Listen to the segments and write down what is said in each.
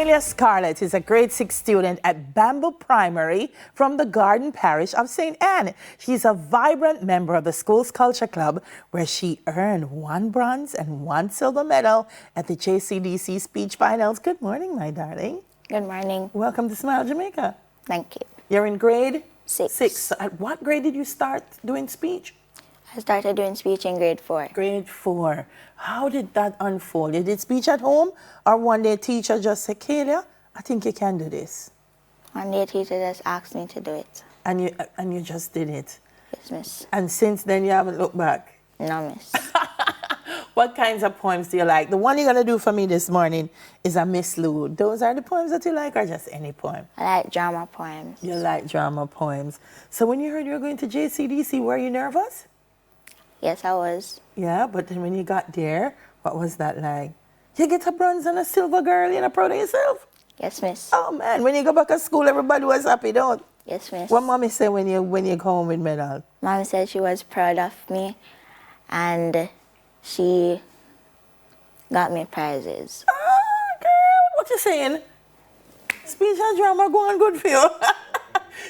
Kaylia Scarlett is a grade 6 student at Bamboo Primary from the Garden Parish of St. Anne. She's a vibrant member of the school's culture club, where she earned 1 bronze and 1 silver medal at the JCDC speech finals. Good morning, my darling. Good morning. Welcome to Smile Jamaica. Thank you. You're in grade 6. 6. So at what grade did you start doing speech? I started doing speech in grade 4. Grade 4. How did that unfold? You did speech at home, or one day teacher just said, Kaylia, I think you can do this? One day teacher just asked me to do it. And you just did it? Yes, miss. And since then you haven't looked back? No, miss. What kinds of poems do you like? The one you're going to do for me this morning is a Miss Lou. Those are the poems that you like, or just any poem? I like drama poems. You like drama poems. So when you heard you were going to JCDC, were you nervous? Yes, I was. Yeah, but then when you got there, what was that like? You get a bronze and a silver, girl, you're not proud of yourself? Yes, miss. Oh man, when you go back to school, everybody was happy, don't? Yes, miss. What mommy said when you go home with medal? Mom said she was proud of me and she got me prizes. Ah, girl, what you saying? Speech and drama going good for you.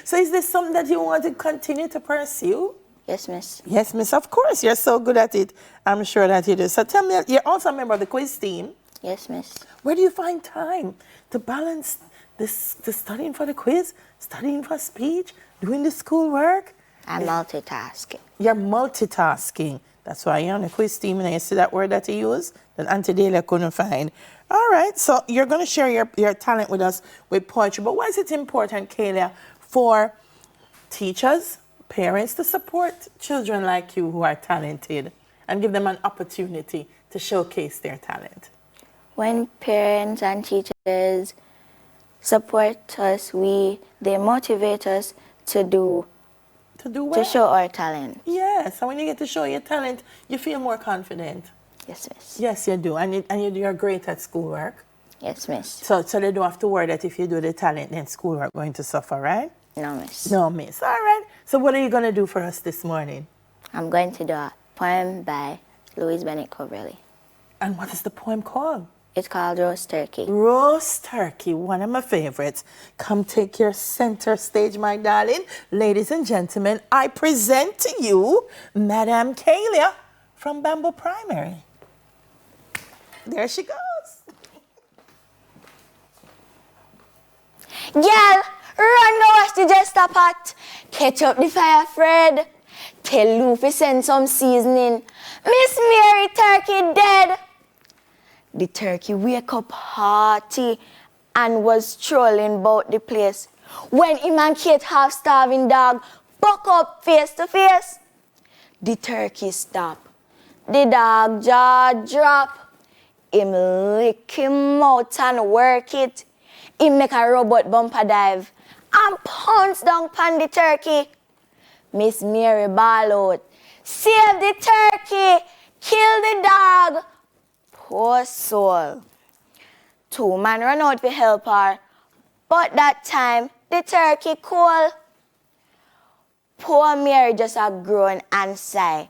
So is this something that you want to continue to pursue? Yes, miss. Yes, miss, of course. You're so good at it. I'm sure that you do. So tell me, you're also a member of the quiz team. Yes, miss. Where do you find time to balance the studying for the quiz, studying for speech, doing the schoolwork? I'm multitasking. You're multitasking. That's why you're on the quiz team, and you see that word that you use that Auntie Delia couldn't find. All right, so you're going to share your talent with us with poetry. But why is it important, Kaylia, for teachers, parents to support children like you who are talented and give them an opportunity to showcase their talent? When parents and teachers support us, they motivate us to do well. To show our talent. Yes, and when you get to show your talent, you feel more confident. Yes, miss. Yes, you do, and you're great at schoolwork. Yes, miss. So they don't have to worry that if you do the talent, then schoolwork going to suffer, right? No, miss. No, miss. All right. So what are you going to do for us this morning? I'm going to do a poem by Louise Bennett. And what is the poem called? It's called Roast Turkey. Roast Turkey, one of my favorites. Come take your center stage, my darling. Ladies and gentlemen, I present to you Madame Kaylia from Bamboo Primary. There she goes. Girl, run now as the just a pot. Catch up the fire, Fred. Tell Luffy send some seasoning. Miss Mary turkey dead. The turkey wake up hearty and was strolling about the place when him and Kate, half-starving dog, buck up face to face. The turkey stop. The dog jaw drop. Him lick him out and work it. Him make a robot bumper dive and pounce down pan the turkey. Miss Mary ball out. Save the turkey. Kill the dog. Poor soul. 2 men run out to help her, but that time the turkey cool. Poor Mary just a groan and sigh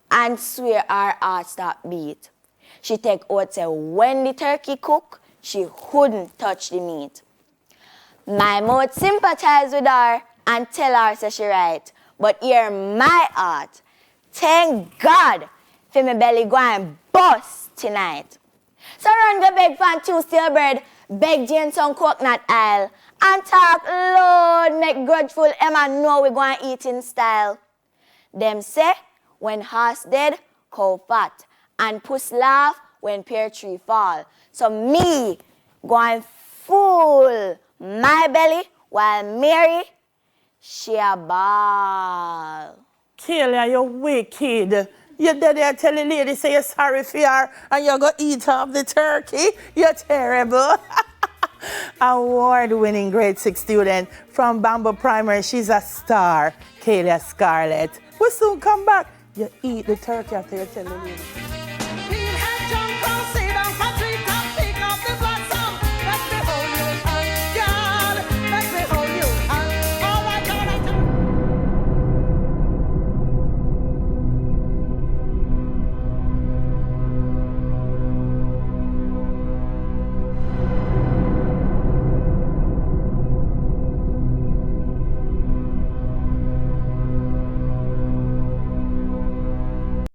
and swear her heart stop beat. She take out say when the turkey cook, she wouldn't touch the meat. My mouth sympathize with her and tell her say she right, but hear my heart. Thank God for my belly go and bust tonight. So run go beg for 2 stale bread, beg Jane some coconut oil, and talk loud, make grudgeful Emma know we go and eat in style. Them say, when horse dead, cow fat, and puss laugh when pear tree fall. So me go and fool my belly while Mary, she a ball. Kaylia, you're wicked. You're there telling the lady say you're sorry for her and you're going to eat off the turkey. You're terrible. Award-winning grade 6 student from Bamboo Primary. She's a star, Kaylia Scarlett. We'll soon come back. You eat the turkey after you tell the lady.